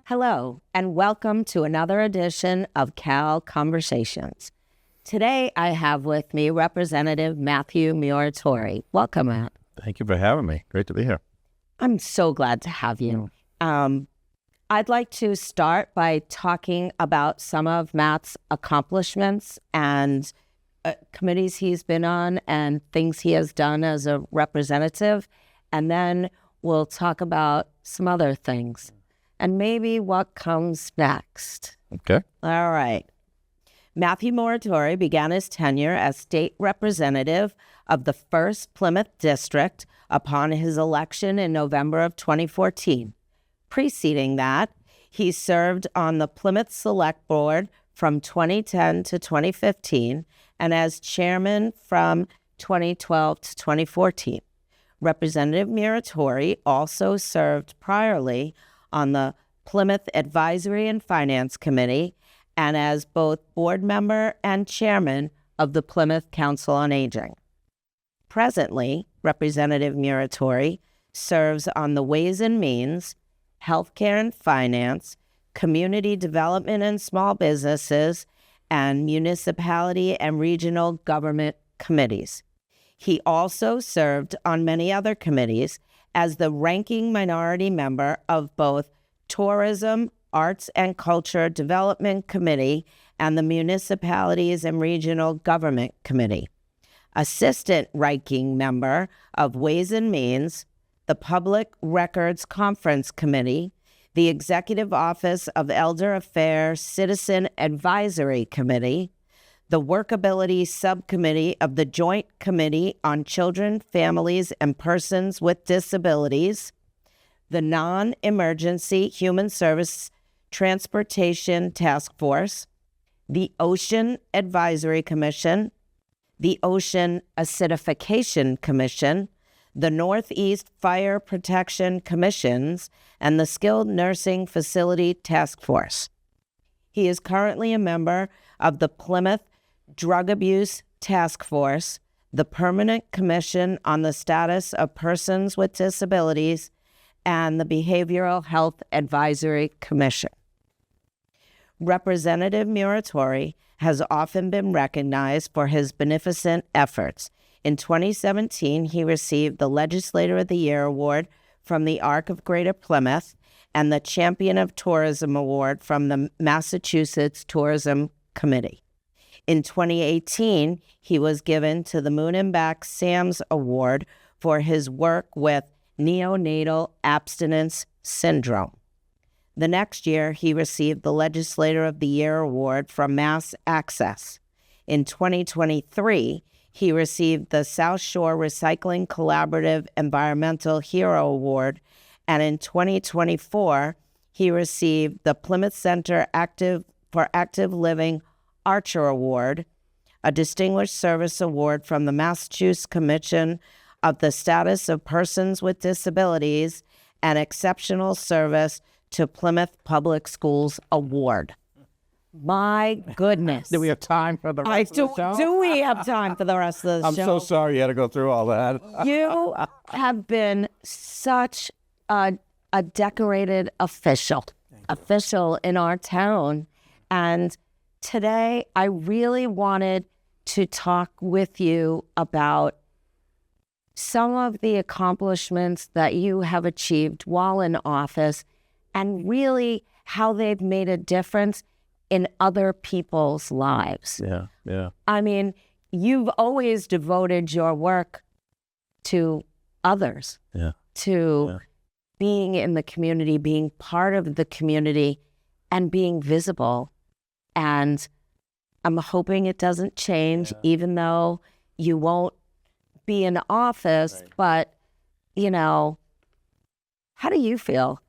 Hello, and welcome to another edition of Cal Conversations. Today, I have with me Representative Mathew Muratore. Welcome, Matt. Thank you for having me. Great to be here. I'm so glad to have you. I'd like to start by talking about some of Matt's accomplishments and committees he's been on and things he has done as a representative, and then we'll talk about some other things and maybe what comes next. Okay. All right. Mathew Muratore began his tenure as State Representative of the 1st Plymouth District upon his election in November of 2014. Preceding that, he served on the Plymouth Select Board from 2010 to 2015 and as chairman from 2012 to 2014. Representative Muratore also served priorly on the Plymouth Advisory and Finance Committee and as both board member and chairman of the Plymouth Council on Aging. Presently, Representative Muratore serves on the Ways and Means, Healthcare and Finance, Community Development and Small Businesses, and Municipality and Regional Government Committees. He also served on many other committees as the ranking minority member of both Tourism, Arts and Culture Development Committee and the Municipalities and Regional Government Committee. Assistant ranking member of Ways and Means, the Public Records Conference Committee, the Executive Office of Elder Affairs Citizen Advisory Committee, the Workability Subcommittee of the Joint Committee on Children, Families, and Persons with Disabilities, the Non-Emergency Human Service Transportation Task Force, the Ocean Advisory Commission, the Ocean Acidification Commission, the Northeast Fire Protection Commissions, and the Skilled Nursing Facility Task Force. He is currently a member of the Plymouth Drug Abuse Task Force, the Permanent Commission on the Status of Persons with Disabilities, and the Behavioral Health Advisory Commission. Representative Muratore has often been recognized for his beneficent efforts. In 2017, he received the Legislator of the Year Award from the Arc of Greater Plymouth and the Champion of Tourism Award from the Massachusetts Tourism Committee. In 2018, he was given to the Moon and Back Sam's Award for his work with neonatal abstinence syndrome. The next year, he received the Legislator of the Year Award from Mass Access. In 2023, he received the South Shore Recycling Collaborative Environmental Hero Award, and in 2024, he received the Plymouth Center for Active Living Archer Award, a Distinguished Service Award from the Massachusetts Commission of the Status of Persons with Disabilities, and Exceptional Service to Plymouth Public Schools Award. My goodness. Do we have time for the rest of the show? Do we have time for the rest of the I'm show? so sorry you had to go through all that. You have been such a decorated official in our town. And today, I really wanted to talk with you about some of the accomplishments that you have achieved while in office and really how they've made a difference in other people's lives. Yeah. I mean, you've always devoted your work to others, to being in the community, being part of the community, and being visible. And I'm hoping it doesn't change, even though you won't be in office. Right. But, how do you feel?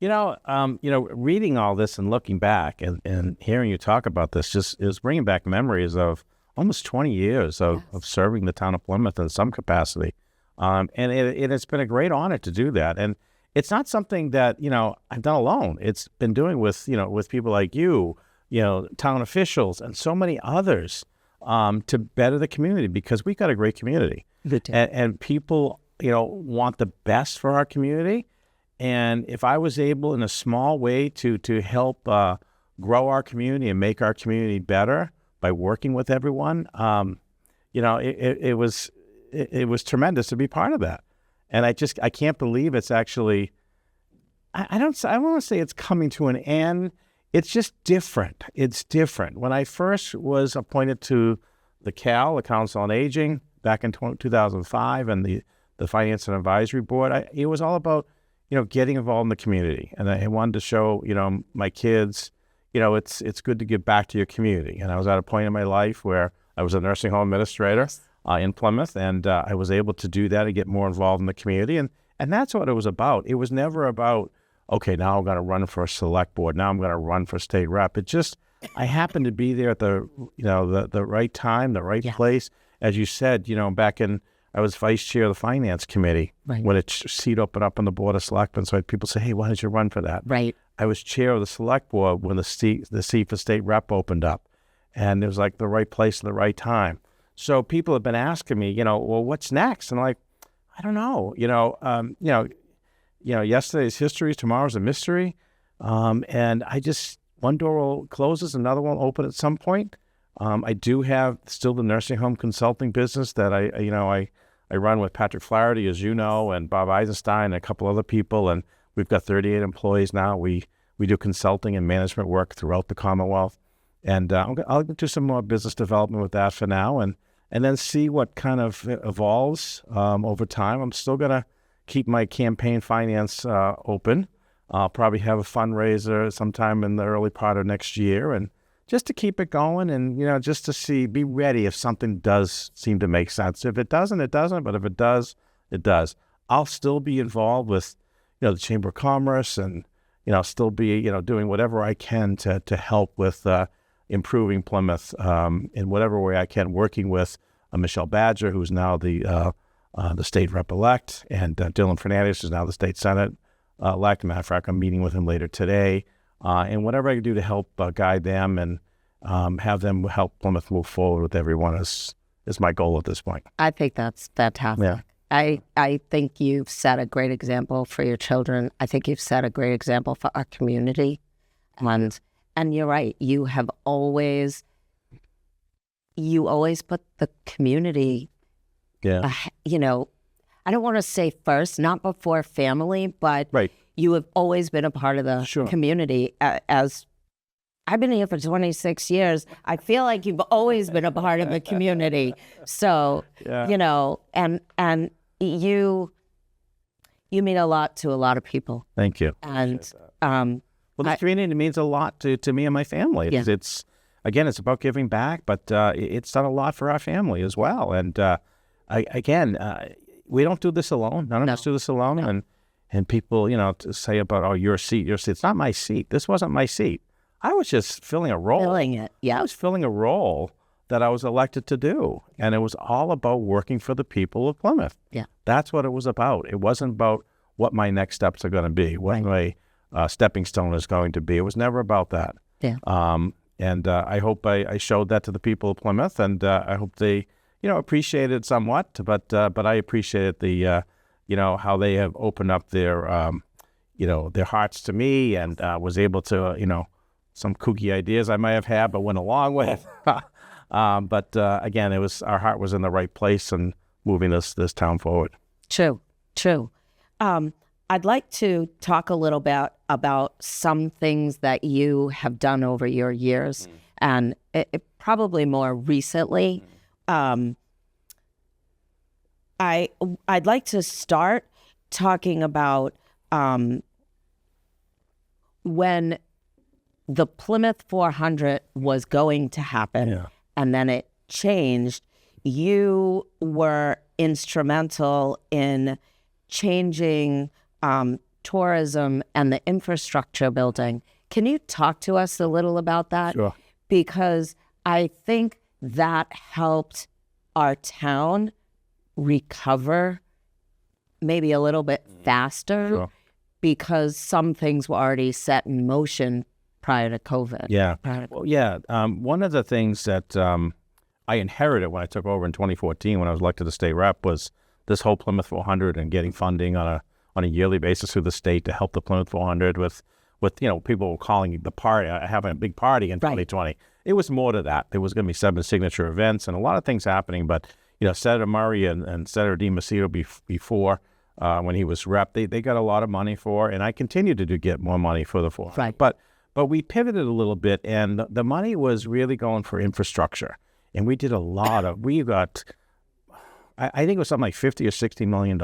Reading all this and looking back and hearing you talk about this just is bringing back memories of almost 20 years of serving the town of Plymouth in some capacity. And it's been a great honor to do that. And it's not something that, I've done alone. It's been doing with people like you, town officials and so many others to better the community, because we've got a great community. And people, want the best for our community. And if I was able in a small way to help grow our community and make our community better by working with everyone, it was tremendous to be part of that. And I can't believe it's actually, I don't want to say it's coming to an end. It's just different. It's different. When I first was appointed to the Council on Aging, back in 2005, and the Finance and Advisory Board, it was all about, getting involved in the community. And I wanted to show, my kids, it's good to give back to your community. And I was at a point in my life where I was a nursing home administrator in Plymouth, and I was able to do that and get more involved in the community. And that's what it was about. It was never about, okay, now I'm going to run for a select board. Now I'm going to run for state rep. It just, I happened to be there at the right time, the right place. As you said, I was vice chair of the finance committee when a seat opened up on the board of selectmen. So I had people say, hey, why did you run for that? Right. I was chair of the select board when the seat for state rep opened up. And it was like the right place at the right time. So people have been asking me, well, what's next? And I'm like, I don't know. Yesterday's history, tomorrow's a mystery. And one door closes, another one will open at some point. I do have still the nursing home consulting business that I run with Patrick Flaherty, as you know, and Bob Eisenstein and a couple other people. And we've got 38 employees now. We do consulting and management work throughout the Commonwealth. And I'll do some more business development with that for now, and then see what kind of evolves over time. I'm still going to keep my campaign finance open. I'll probably have a fundraiser sometime in the early part of next year, and just to keep it going, and just to be ready if something does seem to make sense. If it doesn't, it doesn't. But if it does, it does. I'll still be involved with the Chamber of Commerce, and still be doing whatever I can to help with improving Plymouth in whatever way I can, working with Michelle Badger, who's now the state rep-elect, and Dylan Fernandez, who's now the state senate-elect. Matter of fact, I'm meeting with him later today. And whatever I can do to help guide them and have them help Plymouth move forward with everyone is my goal at this point. I think that's fantastic. Yeah. I think you've set a great example for your children. I think you've set a great example for our community. And you're right. You always put the community, I don't want to say first, not before family, but you have always been a part of the community. As I've been here for 26 years, I feel like you've always been a part of the community. So, and you mean a lot to a lot of people. Thank you. And the community means a lot to me and my family. It's about giving back, but it's done a lot for our family as well. And we don't do this alone. None of us do this alone. No. And people, to say about, your seat. It's not my seat. This wasn't my seat. I was just filling a role. Filling it, yeah. I was filling a role that I was elected to do. And it was all about working for the people of Plymouth. Yeah. That's what it was about. It wasn't about what my next steps are going to be, what my stepping stone is going to be. It was never about that. Yeah. And I hope I showed that to the people of Plymouth, and I hope they, appreciate it somewhat. But I appreciate the, how they have opened up their, their hearts to me, and was able to, some kooky ideas I might have had, but went along with. But again, our heart was in the right place and moving this town forward. True. I'd like to talk a little bit about some things that you have done over your years, and probably more recently. I'd like to start talking about when the Plymouth 400 was going to happen and then it changed, you were instrumental in changing tourism and the infrastructure building. Can you talk to us a little about that? Sure. Because I think that helped our town recover maybe a little bit faster because some things were already set in motion prior to COVID. Yeah. One of the things that I inherited when I took over in 2014 when I was elected to state rep was this whole Plymouth 400 and getting funding on a yearly basis through the state to help the Plymouth 400 with people were calling the party, having a big party in 2020. It was more to that. There was going to be 7 signature events and a lot of things happening. But, Senator Murray and Senator DiMacedo before when he was rep, they got a lot of money for, and I continued to get more money for the 400. Right. But we pivoted a little bit, and the money was really going for infrastructure. And we did a lot of, I think it was something like $50 or $60 million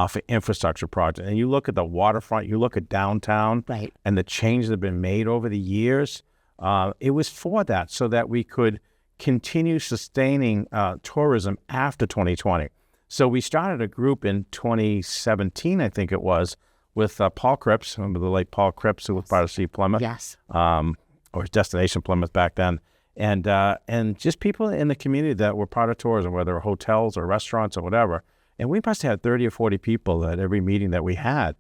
for infrastructure projects. And you look at the waterfront, you look at downtown, and the changes that have been made over the years. It was for that, so that we could continue sustaining tourism after 2020. So we started a group in 2017, I think it was, with Paul Cripps, remember the late Paul Cripps, who was part of Sea Plymouth? Yes. Or Destination Plymouth back then. And just people in the community that were part of tourism, whether hotels or restaurants or whatever. And we must have had 30 or 40 people at every meeting that we had.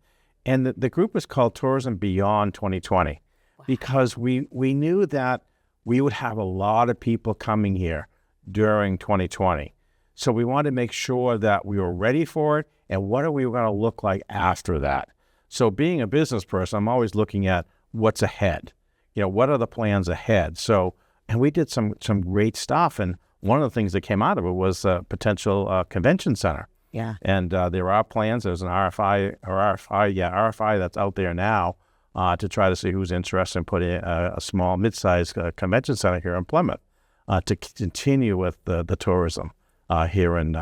And the group was called Tourism Beyond 2020 because we knew that we would have a lot of people coming here during 2020. So we wanted to make sure that we were ready for it and what are we going to look like after that. So being a business person, I'm always looking at what's ahead. What are the plans ahead? And we did some great stuff. And one of the things that came out of it was a potential convention center. Yeah. And there are plans. There's an RFI that's out there now to try to see who's interested in putting a small, mid-sized convention center here in Plymouth to continue with the tourism here in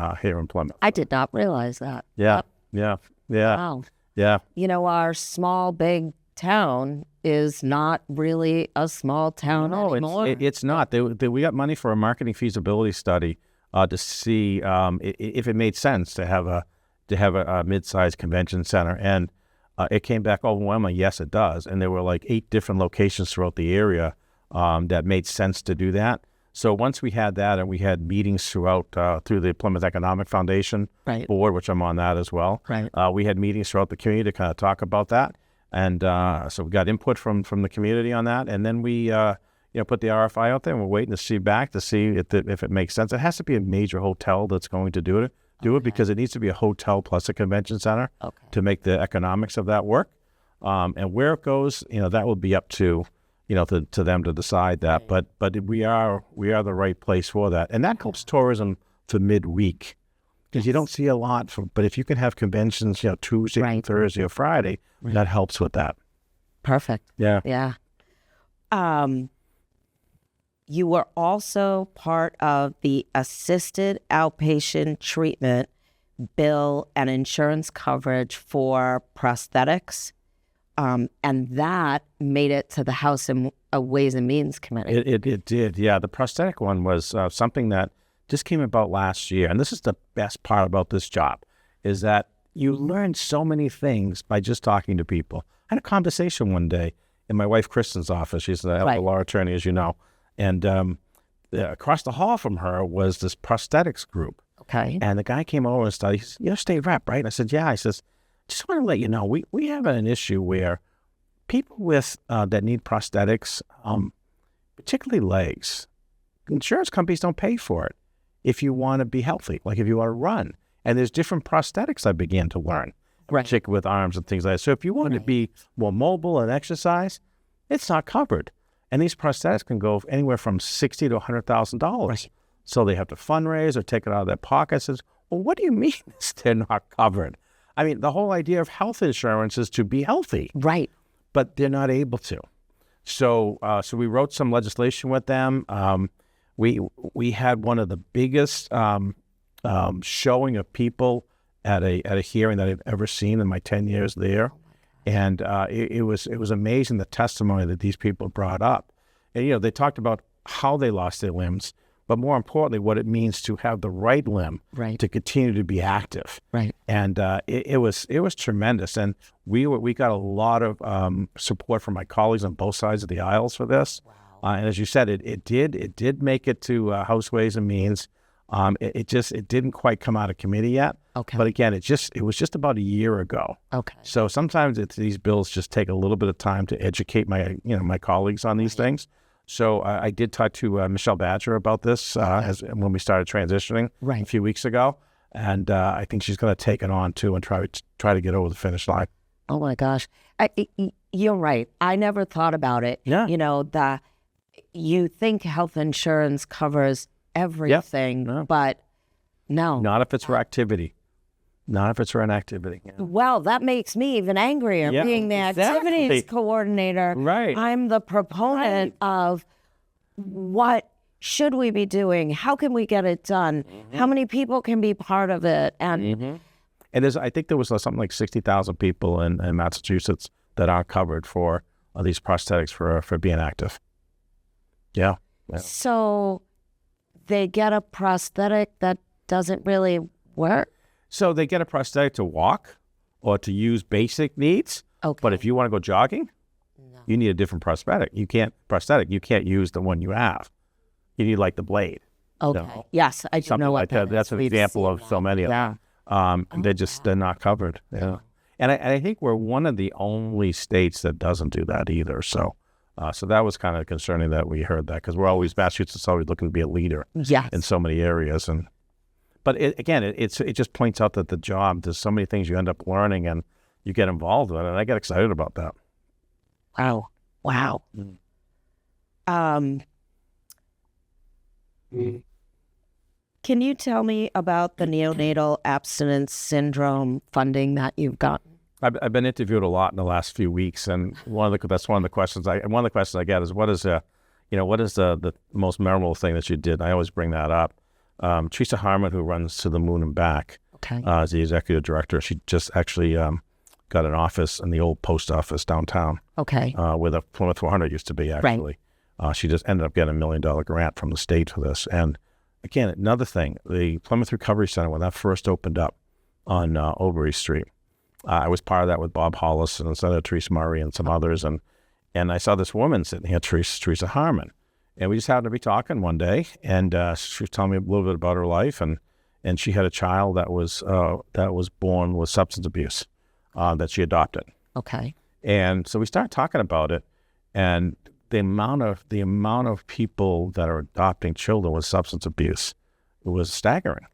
Plymouth. I did not realize that. Yeah. Wow. Yeah. Our small, big town is not really a small town anymore. It's not. We got money for a marketing feasibility study to see if it made sense to have a mid-sized convention center, and it came back overwhelming. Yes, it does. And there were like 8 different locations throughout the area that made sense to do that. So once we had that, and we had meetings throughout through the Plymouth Economic Foundation board, which I'm on that as well. Right. We had meetings throughout the community to kind of talk about that. And so we got input from the community on that, and then we put the RFI out there, and we're waiting to see back to see if it makes sense. It has to be a major hotel that's going to do it because it needs to be a hotel plus a convention center to make the economics of that work. And where it goes, that will be up to to them to decide that. But we are the right place for that, and that helps tourism for midweek. Because you don't see a lot, but if you can have conventions, Tuesday, Thursday, or Friday, that helps with that. Perfect. Yeah. You were also part of the assisted outpatient treatment bill and insurance coverage for prosthetics, and that made it to the House and Ways and Means Committee. It did, yeah. The prosthetic one was something that just came about last year, and this is the best part about this job, is that you learn so many things by just talking to people. I had a conversation one day in my wife Kristen's office. She's a law attorney, as you know, and across the hall from her was this prosthetics group. Okay. And the guy came over and started, he said, "You're state rep, right?" I said, "Yeah." I says, "Just want to let you know, we have an issue where people with that need prosthetics, particularly legs, insurance companies don't pay for it. If you want to be healthy, like if you want to run. And there's different prosthetics I began to learn, particularly with arms and things like that. So if you want to be more mobile and exercise, it's not covered. And these prosthetics can go anywhere from $60,000 to $100,000. Right. So they have to fundraise or take it out of their pockets. Well, what do you mean they're not covered? I mean, the whole idea of health insurance is to be healthy. Right. But they're not able to. So we wrote some legislation with them. We had one of the biggest showing of people at a hearing that I've ever seen in my 10 years there. And it was amazing the testimony that these people brought up. And, they talked about how they lost their limbs, but more importantly, what it means to have the right limb to continue to be active. Right. And it was tremendous. And we got a lot of support from my colleagues on both sides of the aisles for this. Wow. And as you said, it did make it to House Ways and Means. It didn't quite come out of committee yet. Okay. But again, it was just about a year ago. Okay. So sometimes these bills just take a little bit of time to educate my colleagues on these things. So I did talk to Michelle Badger about this when we started transitioning a few weeks ago, and I think she's going to take it on too and try to get over the finish line. Oh my gosh, you're right. I never thought about it. Yeah. You think health insurance covers everything, but no. Not if it's for activity. Not if it's for an activity. Yeah. Well, that makes me even angrier, being the activities coordinator. Right. I'm the proponent of what should we be doing? How can we get it done? How many people can be part of it? And and I think there was something like 60,000 people in Massachusetts that are covered for these prosthetics for being active. Yeah. So they get a prosthetic that doesn't really work? So they get a prosthetic to walk or to use basic needs. Okay. But if you want to go jogging, you need a different prosthetic. You can't use the one you have. You need like the blade. Okay. Yes, I do know what that is. That's an example of so many of them. They're not covered. Yeah. And I think we're one of the only states that doesn't do that either. So that was kind of concerning that we heard that, because Massachusetts is always looking to be a leader in so many areas. But it just points out that the job, there's so many things you end up learning and you get involved with, and I get excited about that. Wow. Can you tell me about the neonatal abstinence syndrome funding that you've gotten? I've been interviewed a lot in the last few weeks, and that's one of the questions I get is what is the most memorable thing that you did? And I always bring that up. Teresa Harmon, who runs To the Moon and Back, is the executive director. She just actually got an office in the old post office downtown. Where the Plymouth 400 used to be, actually. Right. She just ended up getting $1 million grant from the state for this. And again, another thing, the Plymouth Recovery Center, when that first opened up on Overy Street, I was part of that with Bob Hollis and Senator Teresa Murray and some others. And I saw this woman sitting here, Teresa Harmon. And we just happened to be talking one day, and she was telling me a little bit about her life, and she had a child that was born with substance abuse that she adopted. Okay. And so we started talking about it, and the amount of people that are adopting children with substance abuse, it was staggering,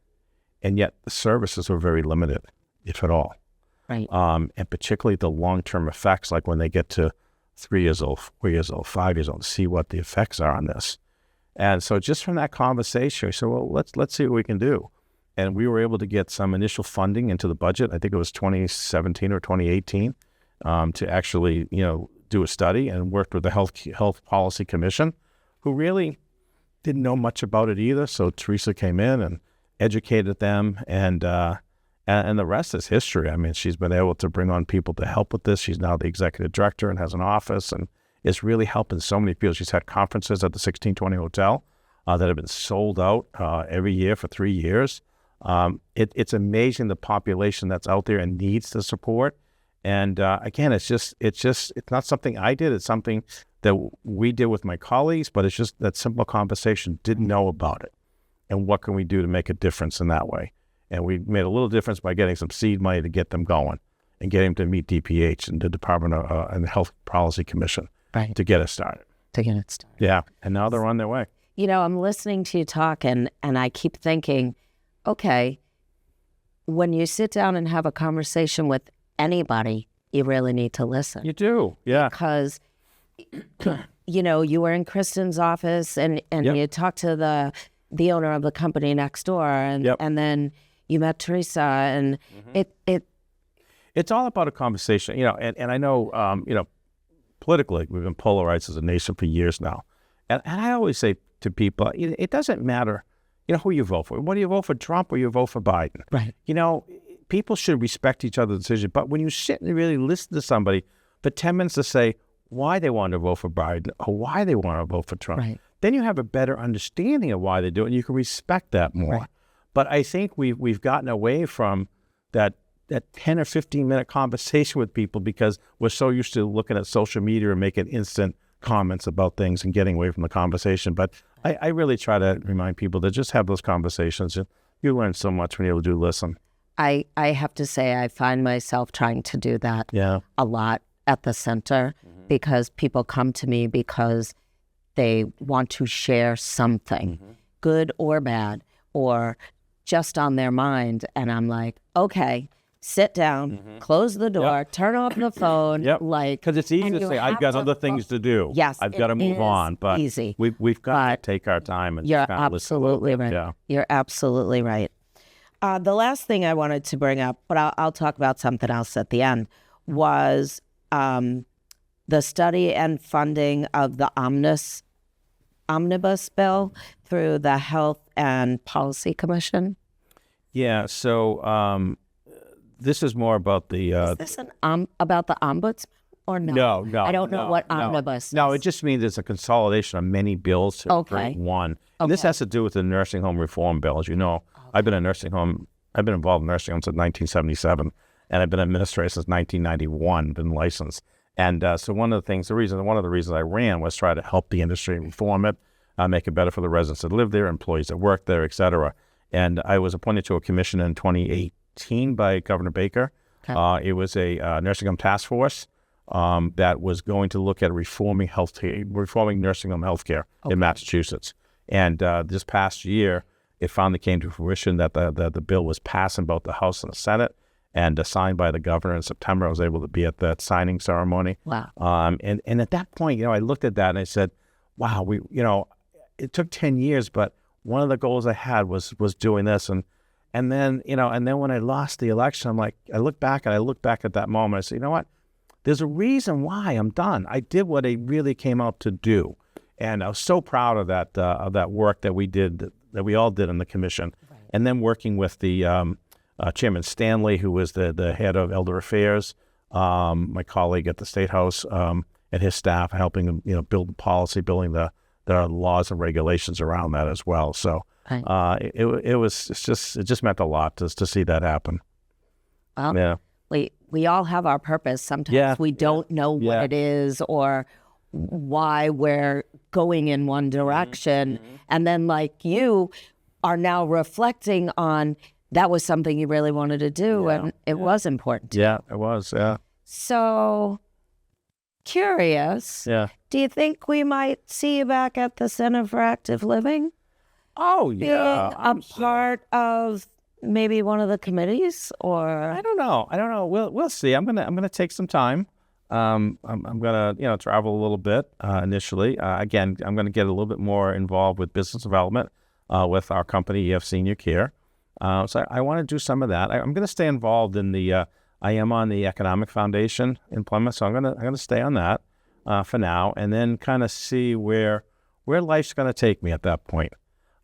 and yet the services were very limited, if at all. Right. And particularly the long-term effects, like when they get to 3 years old, 4 years old, 5 years old, to see what the effects are on this. And so just from that conversation, we said, well, let's see what we can do. And we were able to get some initial funding into the budget. I think it was 2017 or 2018 to actually, do a study, and worked with the Health Policy Commission, who really didn't know much about it either. So Teresa came in and educated them, and the rest is history. I mean, she's been able to bring on people to help with this. She's now the executive director and has an office, and is really helping so many people. She's had conferences at the 1620 Hotel that have been sold out every year for 3 years. It's amazing the population that's out there and needs the support. And again, it's not something I did. It's something that we did with my colleagues, but it's just that simple conversation, didn't know about it. And what can we do to make a difference in that way? And we made a little difference by getting some seed money to get them going and getting them to meet DPH and the Department of and the Health Policy Commission to get us started. Yeah. And now they're on their way. I'm listening to you talk, and I keep thinking, okay, when you sit down and have a conversation with anybody, you really need to listen. You do, yeah. Because, you were in Kristen's office, and you talked to the owner of the company next door, and then you met Teresa, and it's all about a conversation, and I know, politically, we've been polarized as a nation for years now. And I always say to people, it doesn't matter, who you vote for. Whether you vote for Trump or you vote for Biden. Right. people should respect each other's decision. But when you sit and really listen to somebody for 10 minutes to say why they want to vote for Biden or why they want to vote for Trump, Right. then you have a better understanding of why they do it, and you can respect that more. Right. But I think we've gotten away from that 10 or 15-minute conversation with people because we're so used to looking at social media and making instant comments about things and getting away from the conversation. But I really try to remind people to just have those conversations. You learn so much when you do listen. I have to say I find myself trying to do that a lot at the center because people come to me because they want to share something, good or bad, or just on their mind. And I'm like, okay, sit down, close the door, turn off the phone. Because it's easy to say, I've got other things to do. Yes, I've got to move on. But easy. We've got to take our time and You're just kind of listen a little absolutely bit. right. Yeah. You're absolutely right. The last thing I wanted to bring up, but I'll talk about something else at the end, was the study and funding of the omnibus bill through the Health and Policy Commission. Yeah. So this is more about the. Is this about the ombudsman or no? No. I don't know what omnibus is. No, it just means it's a consolidation of many bills to create one. And this has to do with the nursing home reform bill. As you know, I've been involved in nursing homes since 1977, and I've been an administrator since 1991, been licensed. And so one of the reasons I ran was try to help the industry reform it, make it better for the residents that live there, employees that work there, et cetera. And I was appointed to a commission in 2018 by Governor Baker. Okay. It was a nursing home task force that was going to look at reforming nursing home healthcare in Massachusetts. And this past year, it finally came to fruition that the bill was passed in both the House and the Senate and signed by the governor in September. I was able to be at that signing ceremony. Wow. And at that point, I looked at that and I said, wow, it took 10 years, but one of the goals I had was doing this. And then when I lost the election, I'm like, I look back at that moment. I said, you know what? There's a reason why I'm done. I did what I really came out to do. And I was so proud of that work that we did, that we all did in the commission. Right. And then working with the Chairman Stanley, who was the head of Elder Affairs, my colleague at the State House, and his staff, helping them, build the policy, building the laws and regulations around that as well. So it just meant a lot to see that happen. Well, yeah. We all have our purpose. Sometimes we don't know what it is or why we're going in one direction. And then like you are now reflecting on that was something you really wanted to do and it was important. Yeah, it was. Yeah. So curious. Yeah. Do you think we might see you back at the Center for Active Living? Oh, yeah. Being a part of maybe one of the committees, or I don't know. We'll see. I'm gonna take some time. I'm gonna travel a little bit initially. Again, I'm gonna get a little bit more involved with business development with our company, EF Senior Care. So I want to do some of that. I'm gonna stay involved in the. I am on the Economic Foundation in Plymouth, so I'm gonna stay on that for now, and then kind of see where life's gonna take me at that point.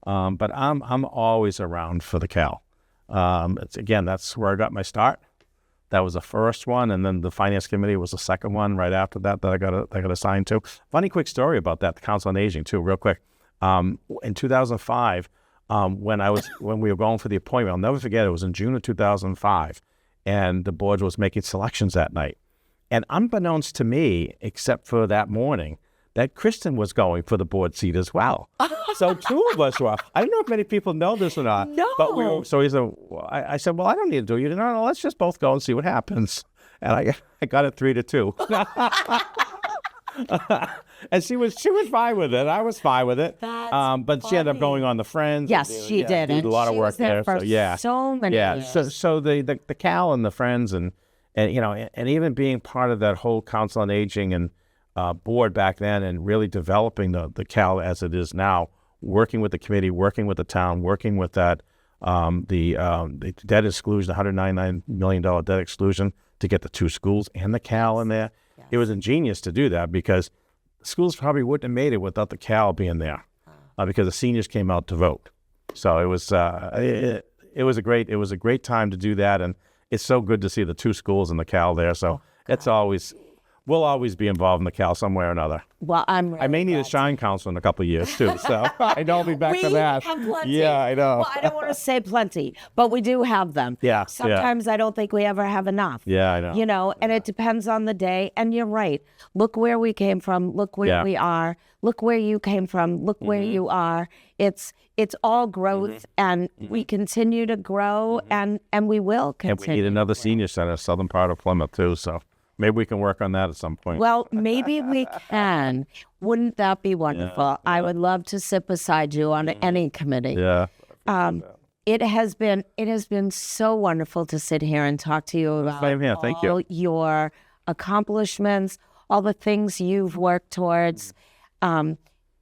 But I'm always around for the Cal. That's where I got my start. That was the first one, and then the Finance Committee was the second one right after that I got assigned to. Funny quick story about that, the Council on Aging too, real quick. In 2005, when we were going for the appointment, I'll never forget, it was in June of 2005, and the board was making selections that night. And unbeknownst to me, except for that morning, that Kristen was going for the board seat as well. So two of us were. I don't know if many people know this or not. No. But so he said, I said, well, I don't need to do it. No, let's just both go and see what happens. And I got it 3-2. And she was fine with it. I was fine with it. But she ended up going on the Friends. Yes, she did. Did a lot of work there. For so many years. So the Cal and the Friends and even being part of that whole Council on Aging and board back then, and really developing the Cal as it is now, working with the committee, working with the town, working with that the debt exclusion, the $199 million debt exclusion to get the two schools and the Cal in there. Yes. It was ingenious to do that because schools probably wouldn't have made it without the Cal being there, because the seniors came out to vote. So it was a great time to do that, and it's so good to see the 2 schools and the Cal there. So we'll always be involved in the Cal somewhere or another. Well, I may need a shine council in a couple of years too. So I know I'll be back to that. We have plenty. Yeah, I know. Well, I don't want to say plenty, but we do have them. Yeah. Sometimes I don't think we ever have enough. Yeah, I know. You know, and it depends on the day. And you're right. Look where we came from. Look where we are. Look where you came from. Look where you are. It's all growth, and we continue to grow, and we will continue. And we need another senior center, southern part of Plymouth too. So maybe we can work on that at some point. Well, maybe we can. Wouldn't that be wonderful? I would love to sit beside you on any committee. Yeah. It has been so wonderful to sit here and talk to you about Thank you. all your accomplishments, all the things you've worked towards.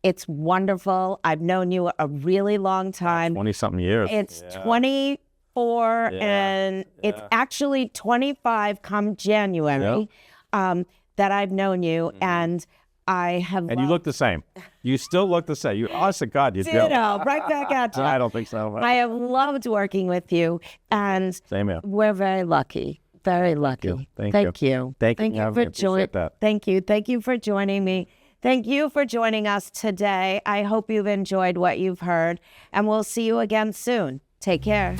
It's wonderful. I've known you a really long time. 20-something years. It's 24 and it's actually 25 come January that I've known you, and I have. And you look the same. You still look the same. You, honest to God, you do. Ditto, right back at you. I don't think so. I have loved working with you, and Same here. we're very lucky. Very lucky. Thank you. Thank you for joining. Thank you. Thank you for joining me. Thank you for joining us today. I hope you've enjoyed what you've heard, and we'll see you again soon. Take care.